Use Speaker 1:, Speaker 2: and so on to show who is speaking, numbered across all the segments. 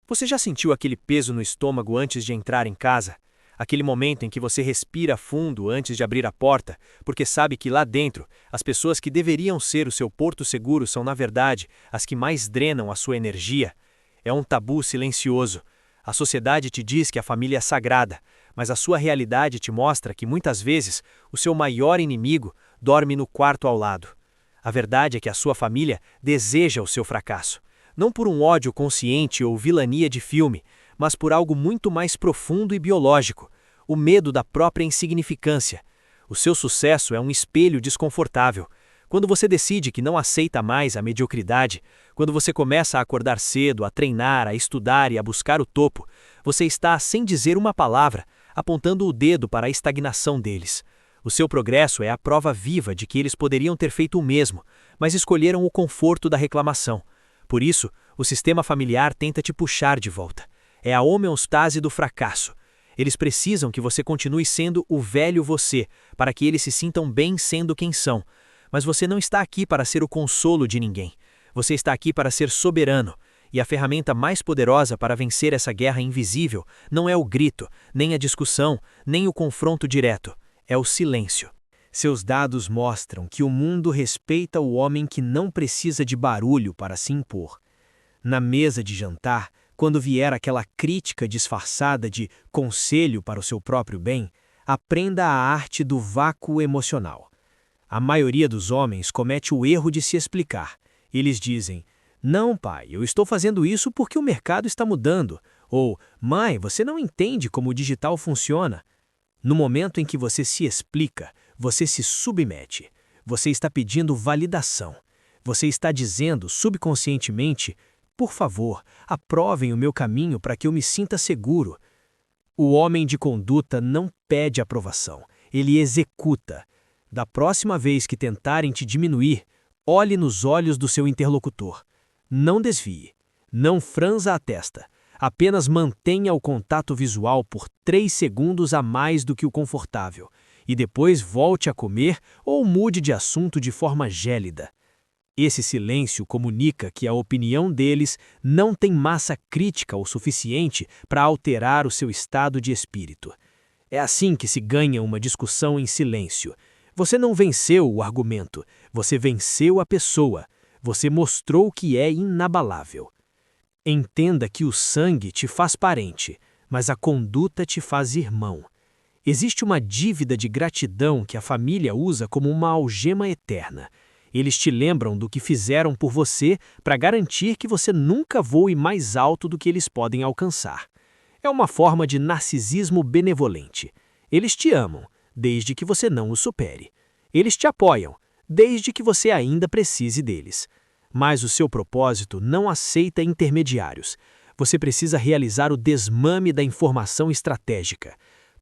Speaker 1: Você já sentiu aquele peso no estômago antes de entrar em casa? Aquele momento em que você respira fundo antes de abrir a porta, porque sabe que lá dentro, as pessoas que deveriam ser o seu porto seguro são, na verdade, as que mais drenam a sua energia? É um tabu silencioso. A sociedade te diz que a família é sagrada, mas a sua realidade te mostra que, muitas vezes, o seu maior inimigo dorme no quarto ao lado. A verdade é que a sua família deseja o seu fracasso. Não por um ódio consciente ou vilania de filme, mas por algo muito mais profundo e biológico, o medo da própria insignificância. O seu sucesso é um espelho desconfortável. Quando você decide que não aceita mais a mediocridade, quando você começa a acordar cedo, a treinar, a estudar e a buscar o topo, você está, sem dizer uma palavra, apontando o dedo para a estagnação deles. O seu progresso é a prova viva de que eles poderiam ter feito o mesmo, mas escolheram o conforto da reclamação. Por isso, o sistema familiar tenta te puxar de volta. É a homeostase do fracasso. Eles precisam que você continue sendo o velho você, para que eles se sintam bem sendo quem são. Mas você não está aqui para ser o consolo de ninguém. Você está aqui para ser soberano. E a ferramenta mais poderosa para vencer essa guerra invisível não é o grito, nem a discussão, nem o confronto direto. É o silêncio. Seus dados mostram que o mundo respeita o homem que não precisa de barulho para se impor. Na mesa de jantar, quando vier aquela crítica disfarçada de conselho para o seu próprio bem, aprenda a arte do vácuo emocional. A maioria dos homens comete o erro de se explicar. Eles dizem: "Não, pai, eu estou fazendo isso porque o mercado está mudando." Ou: "Mãe, você não entende como o digital funciona." No momento em que você se explica, você se submete. Você está pedindo validação. Você está dizendo subconscientemente: "Por favor, aprovem o meu caminho para que eu me sinta seguro." O homem de conduta não pede aprovação, ele executa. Da próxima vez que tentarem te diminuir, olhe nos olhos do seu interlocutor. Não desvie. Não franza a testa. Apenas mantenha o contato visual por 3 segundos a mais do que o confortável, e depois volte a comer ou mude de assunto de forma gélida. Esse silêncio comunica que a opinião deles não tem massa crítica o suficiente para alterar o seu estado de espírito. É assim que se ganha uma discussão em silêncio. Você não venceu o argumento, você venceu a pessoa. Você mostrou que é inabalável. Entenda que o sangue te faz parente, mas a conduta te faz irmão. Existe uma dívida de gratidão que a família usa como uma algema eterna. Eles te lembram do que fizeram por você para garantir que você nunca voe mais alto do que eles podem alcançar. É uma forma de narcisismo benevolente. Eles te amam, desde que você não os supere. Eles te apoiam, desde que você ainda precise deles. Mas o seu propósito não aceita intermediários. Você precisa realizar o desmame da informação estratégica.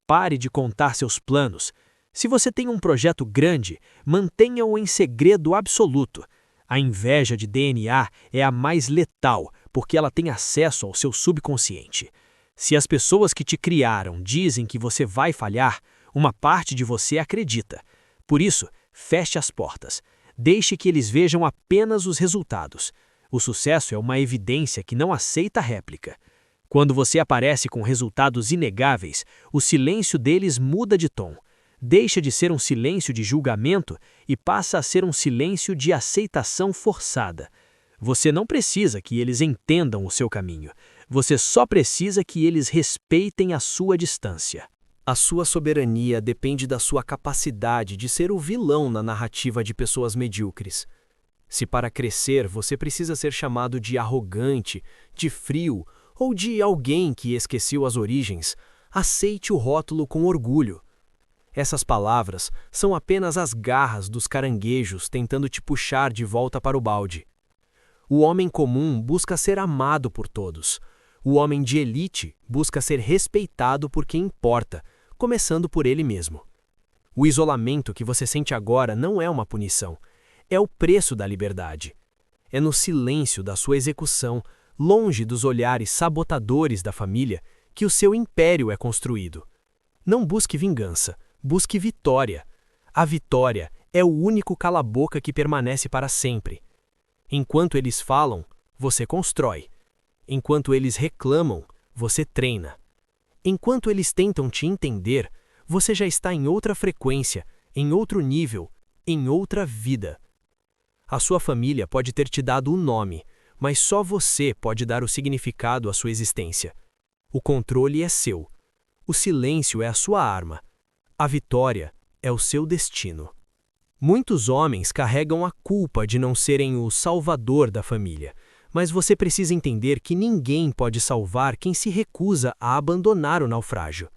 Speaker 1: Pare de contar seus planos. Se você tem um projeto grande, mantenha-o em segredo absoluto. A inveja de DNA é a mais letal, porque ela tem acesso ao seu subconsciente. Se as pessoas que te criaram dizem que você vai falhar, uma parte de você acredita. Por isso, feche as portas. Deixe que eles vejam apenas os resultados. O sucesso é uma evidência que não aceita réplica. Quando você aparece com resultados inegáveis, o silêncio deles muda de tom. Deixa de ser um silêncio de julgamento e passa a ser um silêncio de aceitação forçada. Você não precisa que eles entendam o seu caminho. Você só precisa que eles respeitem a sua distância. A sua soberania depende da sua capacidade de ser o vilão na narrativa de pessoas medíocres. Se para crescer você precisa ser chamado de arrogante, de frio ou de alguém que esqueceu as origens, aceite o rótulo com orgulho. Essas palavras são apenas as garras dos caranguejos tentando te puxar de volta para o balde. O homem comum busca ser amado por todos. O homem de elite busca ser respeitado por quem importa, começando por ele mesmo. O isolamento que você sente agora não é uma punição, é o preço da liberdade. É no silêncio da sua execução, longe dos olhares sabotadores da família, que o seu império é construído. Não busque vingança, busque vitória. A vitória é o único cala-boca que permanece para sempre. Enquanto eles falam, você constrói.
Speaker 2: Enquanto eles reclamam, você treina. Enquanto eles tentam te entender, você já está em outra frequência, em outro nível, em outra vida. A sua família pode ter te dado um nome, mas só você pode dar o significado à sua existência. O controle é seu. O silêncio é a sua arma. A vitória é o seu destino. Muitos homens carregam a culpa de não serem o salvador da família, mas você precisa entender que ninguém pode salvar quem se recusa a abandonar o naufrágio.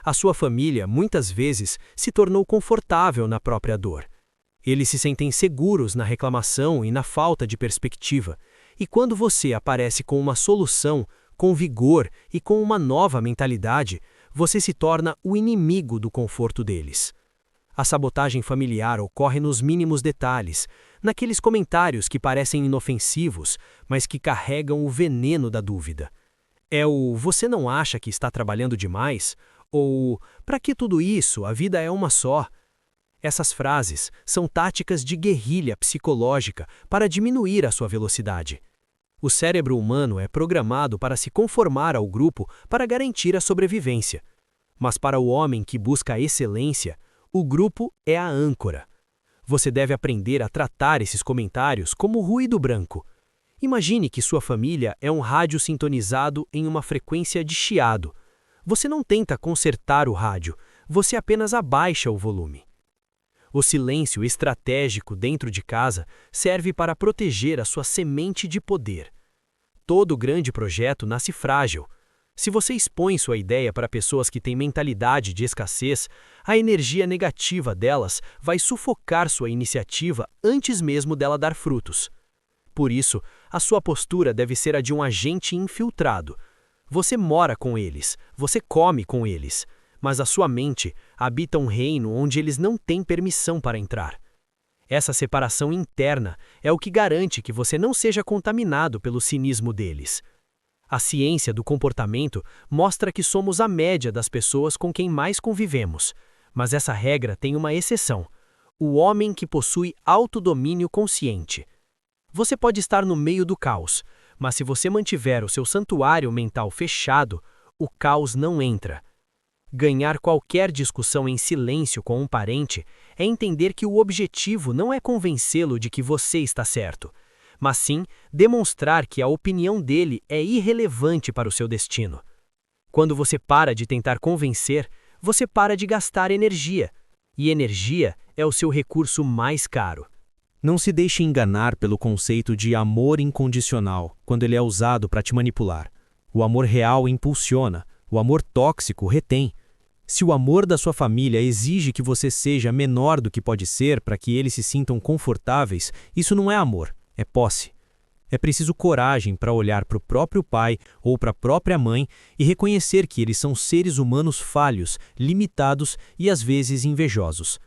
Speaker 2: A sua família, muitas vezes, se tornou confortável na própria dor. Eles se sentem seguros na reclamação e na falta de perspectiva, e quando você aparece com uma solução, com vigor e com uma nova mentalidade, você se torna o inimigo do conforto deles. A sabotagem familiar ocorre nos mínimos detalhes, naqueles comentários que parecem inofensivos, mas que carregam o veneno da dúvida. É o "você não acha que está trabalhando demais?" ou "para que tudo isso? A vida é uma só." Essas frases são táticas de guerrilha psicológica para diminuir a sua velocidade. O cérebro humano é programado para se conformar ao grupo para garantir a sobrevivência. Mas para o homem que busca a excelência, o grupo é a âncora. Você deve aprender a tratar esses comentários como ruído branco. Imagine que sua família é um rádio sintonizado em uma frequência de chiado. Você não tenta consertar o rádio, você apenas abaixa o volume. O silêncio estratégico dentro de casa serve para proteger a sua semente de poder. Todo grande projeto nasce frágil. Se você expõe sua ideia para pessoas que têm mentalidade de escassez, a energia negativa delas vai sufocar sua iniciativa antes mesmo dela dar frutos. Por isso, a sua postura deve ser a de um agente infiltrado. Você mora com eles, você come com eles, mas a sua mente habita um reino onde eles não têm permissão para entrar. Essa separação interna é o que garante que você não seja contaminado pelo cinismo deles. A ciência do comportamento mostra que somos a média das pessoas com quem mais convivemos, mas essa regra tem uma exceção: o homem que possui autodomínio consciente. Você pode estar no meio do caos, mas se você mantiver o seu santuário mental fechado, o caos não entra. Ganhar qualquer discussão em silêncio com um parente é entender que o objetivo não é convencê-lo de que você está certo, mas sim demonstrar que a opinião dele é irrelevante para o seu destino. Quando você para de tentar convencer, você para de gastar energia, e energia é o seu recurso mais caro.
Speaker 3: Não se deixe enganar pelo conceito de amor incondicional quando ele é usado para te manipular. O amor real impulsiona, o amor tóxico retém. Se o amor da sua família exige que você seja menor do que pode ser para que eles se sintam confortáveis, isso não é amor, é posse. É preciso coragem para olhar para o próprio pai ou para a própria mãe e reconhecer que eles são seres humanos falhos, limitados e às vezes invejosos.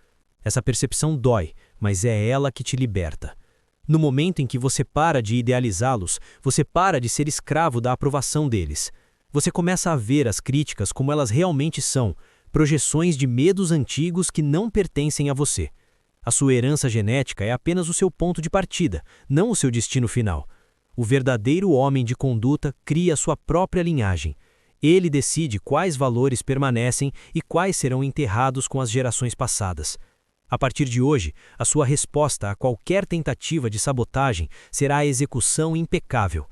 Speaker 3: Essa percepção dói, mas é ela que te liberta. No momento em que você para de idealizá-los, você para de ser escravo da aprovação deles. Você começa a ver as críticas como elas realmente são, projeções de medos antigos que não pertencem a você. A sua herança genética é apenas o seu ponto de partida, não o seu destino final. O verdadeiro homem de conduta cria sua própria linhagem. Ele decide quais valores permanecem e quais serão enterrados com as gerações passadas. A partir de hoje, a sua resposta a qualquer tentativa de sabotagem será a execução impecável.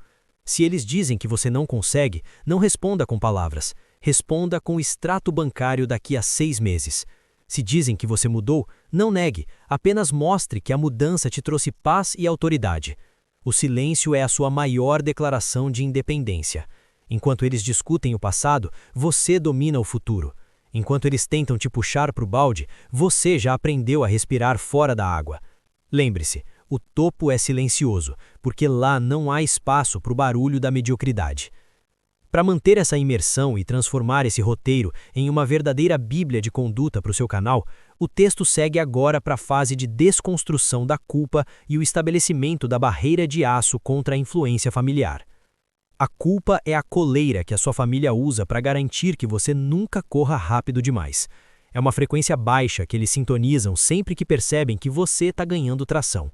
Speaker 3: Se eles dizem que você não consegue, não responda com palavras. Responda com o extrato bancário daqui a 6 meses. Se dizem que você mudou, não negue, apenas mostre que a mudança te trouxe paz e autoridade. O silêncio é a sua maior declaração de independência. Enquanto eles discutem o passado, você domina o futuro. Enquanto eles tentam te puxar para o balde, você já aprendeu a respirar fora da água. Lembre-se, o topo é silencioso, porque lá não há espaço para o barulho da mediocridade. Para manter essa imersão e transformar esse roteiro em uma verdadeira bíblia de conduta para o seu canal, o texto segue agora para a fase de desconstrução da culpa e o estabelecimento da barreira de aço contra a influência familiar. A culpa é a coleira que a sua família usa para garantir que você nunca corra rápido demais. É uma frequência baixa que eles sintonizam sempre que percebem que você está ganhando tração.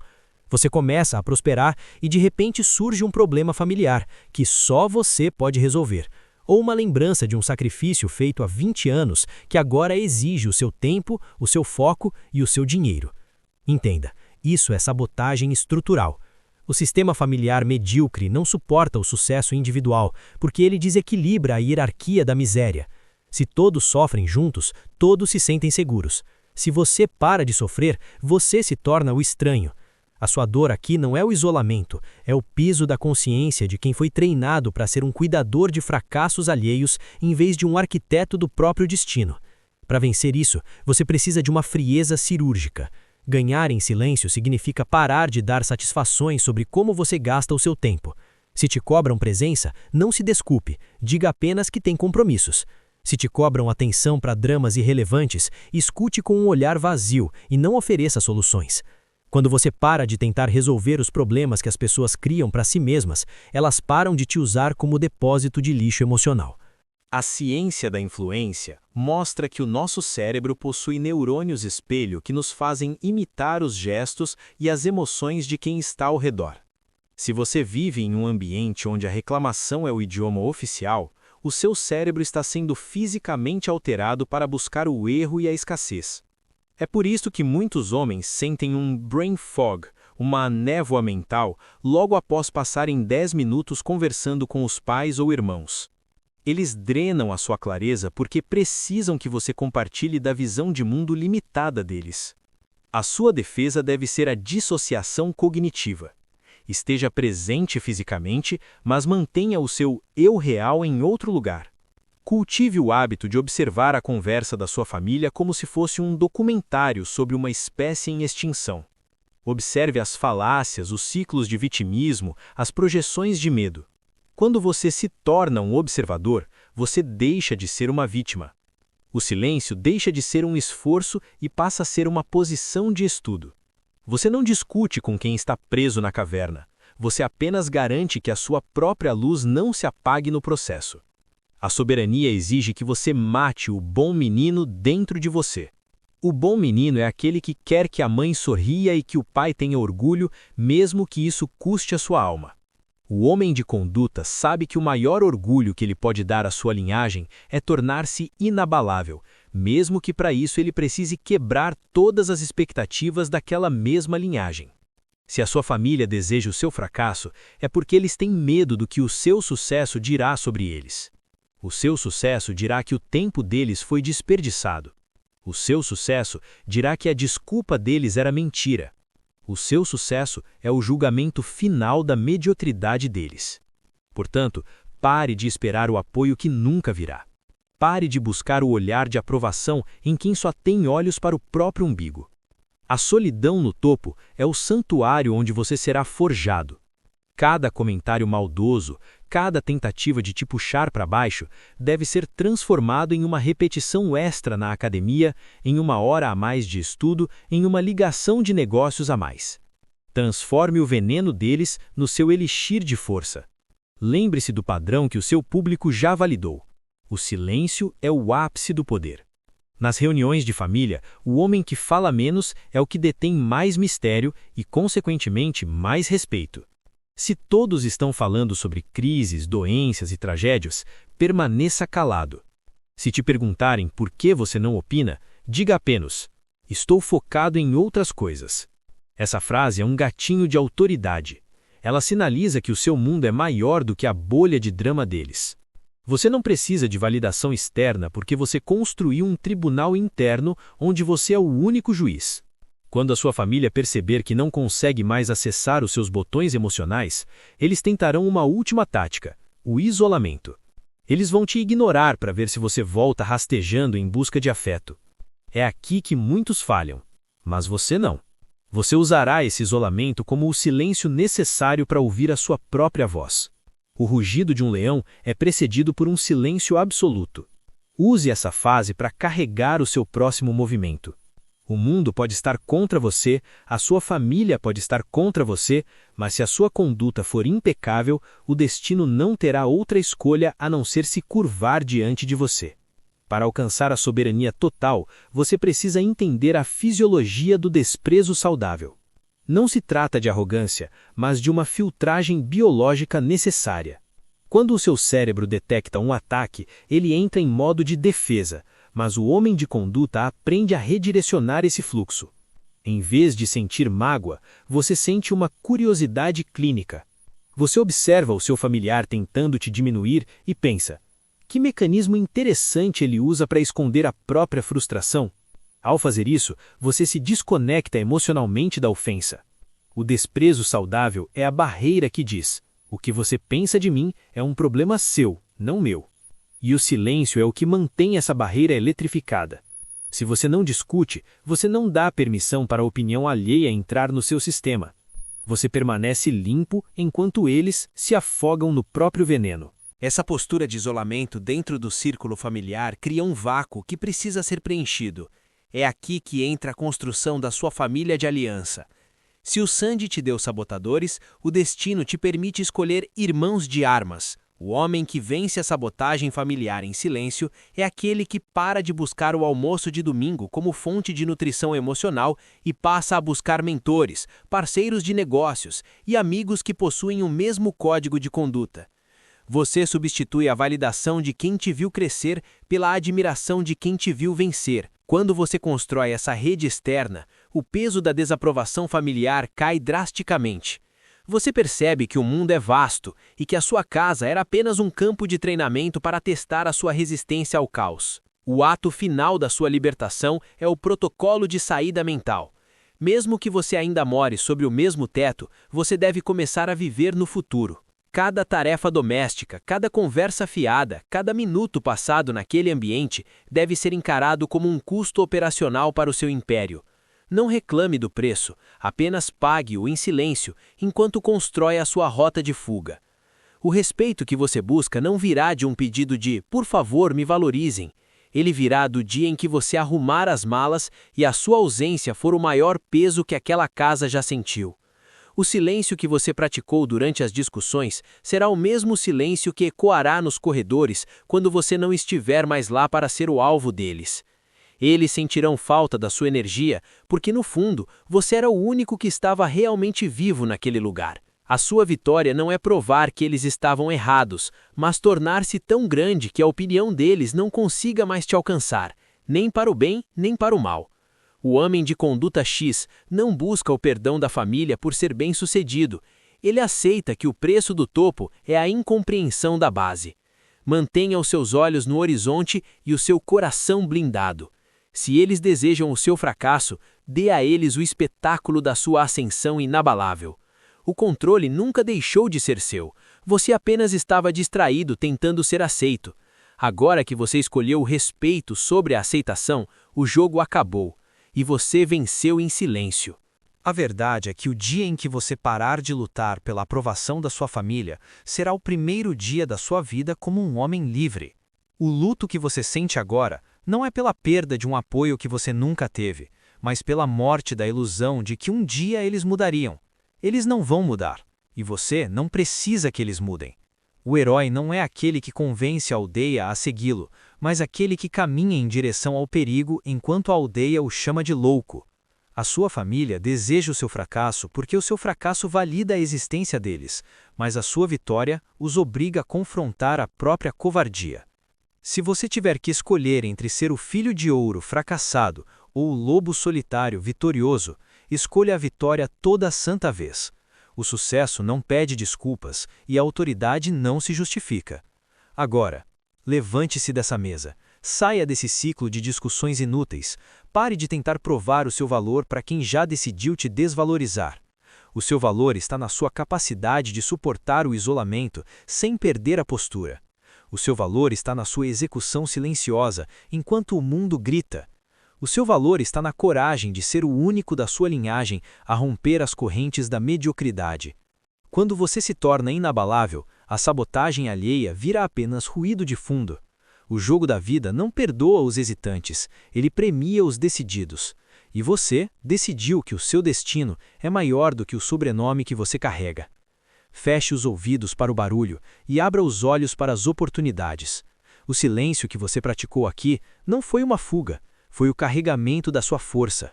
Speaker 2: Você começa a prosperar e de repente surge um problema familiar que só você pode resolver, ou uma lembrança de um sacrifício feito há 20 anos que agora exige o seu tempo, o seu foco e o seu dinheiro. Entenda, isso é sabotagem estrutural. O sistema familiar medíocre não suporta o sucesso individual, porque ele desequilibra a hierarquia da miséria. Se todos sofrem juntos, todos se sentem seguros. Se você para de sofrer, você se torna o estranho. A sua dor aqui não é o isolamento, é o peso da consciência de quem foi treinado para ser um cuidador de fracassos alheios em vez de um arquiteto do próprio destino. Para vencer isso, você precisa de uma frieza cirúrgica. Ganhar em silêncio significa parar de dar satisfações sobre como você gasta o seu tempo. Se te cobram presença, não se desculpe, diga apenas que tem compromissos. Se te cobram atenção para dramas irrelevantes, escute com um olhar vazio e não ofereça soluções. Quando você para de tentar resolver os problemas que as pessoas criam para si mesmas, elas param de te usar como depósito de lixo emocional.
Speaker 1: A ciência da influência mostra que o nosso cérebro possui neurônios espelho que nos fazem imitar os gestos e as emoções de quem está ao redor. Se você vive em um ambiente onde a reclamação é o idioma oficial, o seu cérebro está sendo fisicamente alterado para buscar o erro e a escassez. É por isso que muitos homens sentem um brain fog, uma névoa mental, logo após passarem 10 minutos conversando com os pais ou irmãos. Eles drenam a sua clareza porque precisam que você compartilhe da visão de mundo limitada deles. A sua defesa deve ser a dissociação cognitiva. Esteja presente fisicamente, mas mantenha o seu eu real em outro lugar. Cultive o hábito de observar a conversa da sua família como se fosse um documentário sobre uma espécie em extinção. Observe as falácias, os ciclos de vitimismo, as projeções de medo. Quando você se torna um observador, você deixa de ser uma vítima. O silêncio deixa de ser um esforço e passa a ser uma posição de estudo. Você não discute com quem está preso na caverna. Você apenas garante que a sua própria luz não se apague no processo. A soberania exige que você mate o bom menino dentro de você. O bom menino é aquele que quer que a mãe sorria e que o pai tenha orgulho, mesmo que isso custe a sua alma. O homem de conduta sabe que o maior orgulho que ele pode dar à sua linhagem é tornar-se inabalável, mesmo que para isso ele precise quebrar todas as expectativas daquela mesma linhagem. Se a sua família deseja o seu fracasso, é porque eles têm medo do que o seu sucesso dirá sobre eles. O seu sucesso dirá que o tempo deles foi desperdiçado. O seu sucesso dirá que a desculpa deles era mentira. O seu sucesso é o julgamento final da mediocridade deles. Portanto, pare de esperar o apoio que nunca virá. Pare de buscar o olhar de aprovação em quem só tem olhos para o próprio umbigo. A solidão no topo é o santuário onde você será forjado. Cada comentário maldoso, cada tentativa de te puxar para baixo, deve ser transformado em uma repetição extra na academia, em uma hora a mais de estudo, em uma ligação de negócios a mais. Transforme o veneno deles no seu elixir de força. Lembre-se do padrão que o seu público já validou. O silêncio é o ápice do poder. Nas reuniões de família, o homem que fala menos é o que detém mais mistério e, consequentemente, mais respeito. Se todos estão falando sobre crises, doenças e tragédias, permaneça calado. Se te perguntarem por que você não opina, diga apenas: estou focado em outras coisas. Essa frase é um gatinho de autoridade. Ela sinaliza que o seu mundo é maior do que a bolha de drama deles. Você não precisa de validação externa porque você construiu um tribunal interno onde você é o único juiz. Quando a sua família perceber que não consegue mais acessar os seus botões emocionais, eles tentarão uma última tática: o isolamento. Eles vão te ignorar para ver se você volta rastejando em busca de afeto. É aqui que muitos falham, mas você não. Você usará esse isolamento como o silêncio necessário para ouvir a sua própria voz. O rugido de um leão é precedido por um silêncio absoluto. Use essa fase para carregar o seu próximo movimento. O mundo pode estar contra você, a sua família pode estar contra você, mas se a sua conduta for impecável, o destino não terá outra escolha a não ser se curvar diante de você. Para alcançar a soberania total, você precisa entender a fisiologia do desprezo saudável.
Speaker 2: Não se trata de arrogância, mas de uma filtragem biológica necessária. Quando o seu cérebro detecta um ataque, ele entra em modo de defesa, mas o homem de conduta aprende a redirecionar esse fluxo. Em vez de sentir mágoa, você sente uma curiosidade clínica. Você observa o seu familiar tentando te diminuir e pensa: que mecanismo interessante ele usa para esconder a própria frustração? Ao fazer isso, você se desconecta emocionalmente da ofensa. O desprezo saudável é a barreira que diz: o que você pensa de mim é um problema seu, não meu. E o silêncio é o que mantém essa barreira eletrificada. Se você não discute, você não dá permissão para a opinião alheia entrar no seu sistema. Você permanece limpo enquanto eles se afogam no próprio veneno.
Speaker 1: Essa postura de isolamento dentro do círculo familiar cria um vácuo que precisa ser preenchido. É aqui que entra a construção da sua família de aliança. Se o Sandy te deu sabotadores, o destino te permite escolher irmãos de armas. O homem que vence a sabotagem familiar em silêncio é aquele que para de buscar o almoço de domingo como fonte de nutrição emocional e passa a buscar mentores, parceiros de negócios e amigos que possuem o mesmo código de conduta. Você substitui a validação de quem te viu crescer pela admiração de quem te viu vencer. Quando você constrói essa rede externa, o peso da desaprovação familiar cai drasticamente. Você percebe que o mundo é vasto e que a sua casa era apenas um campo de treinamento para testar a sua resistência ao caos. O ato final da sua libertação é o protocolo de saída mental. Mesmo que você ainda more sob o mesmo teto, você deve começar a viver no futuro. Cada tarefa doméstica, cada conversa fiada, cada minuto passado naquele ambiente deve ser encarado como um custo operacional para o seu império. Não reclame do preço, apenas pague-o em silêncio enquanto constrói a sua rota de fuga. O respeito que você busca não virá de um pedido de "por favor, me valorizem". Ele virá do dia em que você arrumar as malas e a sua ausência for o maior peso que aquela casa já sentiu. O silêncio que você praticou durante as discussões será o mesmo silêncio que ecoará nos corredores quando você não estiver mais lá para ser o alvo deles. Eles sentirão falta da sua energia, porque no fundo, você era o único que estava realmente vivo naquele lugar. A sua vitória não é provar que eles estavam errados, mas tornar-se tão grande que a opinião deles não consiga mais te alcançar, nem para o bem, nem para o mal. O homem de conduta X não busca o perdão da família por ser bem-sucedido. Ele aceita que o preço do topo é a incompreensão da base. Mantenha os seus olhos no horizonte e o seu coração blindado. Se eles desejam o seu fracasso, dê a eles o espetáculo da sua ascensão inabalável. O controle nunca deixou de ser seu. Você apenas estava distraído tentando ser aceito. Agora que você escolheu o respeito sobre a aceitação, o jogo acabou. E você venceu em silêncio.
Speaker 3: A verdade é que o dia em que você parar de lutar pela aprovação da sua família será o primeiro dia da sua vida como um homem livre. O luto que você sente agora não é pela perda de um apoio que você nunca teve, mas pela morte da ilusão de que um dia eles mudariam. Eles não vão mudar, e você não precisa que eles mudem. O herói não é aquele que convence a aldeia a segui-lo, mas aquele que caminha em direção ao perigo enquanto a aldeia o chama de louco. A sua família deseja o seu fracasso porque o seu fracasso valida a existência deles, mas a sua vitória os obriga a confrontar a própria covardia. Se você tiver que escolher entre ser o filho de ouro fracassado ou o lobo solitário vitorioso, escolha a vitória toda santa vez. O sucesso não pede desculpas e a autoridade não se justifica. Agora, levante-se dessa mesa, saia desse ciclo de discussões inúteis, pare de tentar provar o seu valor para quem já decidiu te desvalorizar. O seu valor está na sua capacidade de suportar o isolamento sem perder a postura. O seu valor está na sua execução silenciosa enquanto o mundo grita. O seu valor está na coragem de ser o único da sua linhagem a romper as correntes da mediocridade. Quando você se torna inabalável, a sabotagem alheia vira apenas ruído de fundo. O jogo da vida não perdoa os hesitantes, ele premia os decididos. E você decidiu que o seu destino é maior do que o sobrenome que você carrega. Feche os ouvidos para o barulho e abra os olhos para as oportunidades. O silêncio que você praticou aqui não foi uma fuga. Foi o carregamento da sua força.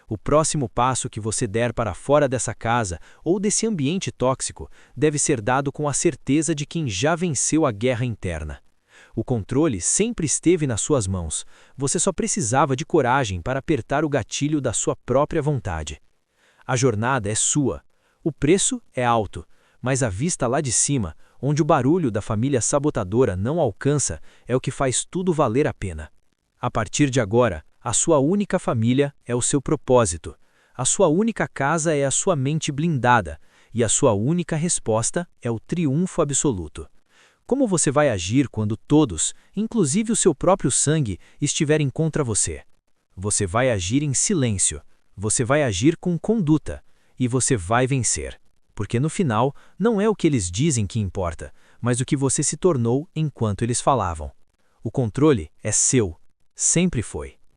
Speaker 1: O próximo passo que você der para fora dessa casa ou desse ambiente tóxico deve ser dado com a certeza de quem já venceu a guerra interna. O controle sempre esteve nas suas mãos, você só precisava de coragem para apertar o gatilho da sua própria vontade. A jornada é sua, o preço é alto, mas a vista lá de cima, onde o barulho da família sabotadora não alcança, é o que faz tudo valer a pena. A partir de agora, a sua única família é o seu propósito, a sua única casa é a sua mente blindada, e a sua única resposta é o triunfo absoluto. Como você vai agir quando todos, inclusive o seu próprio sangue, estiverem contra você? Você vai agir em silêncio, você vai agir com conduta, e você vai vencer. Porque no final, não é o que eles dizem que importa, mas o que você se tornou enquanto eles falavam. O controle é seu, sempre foi.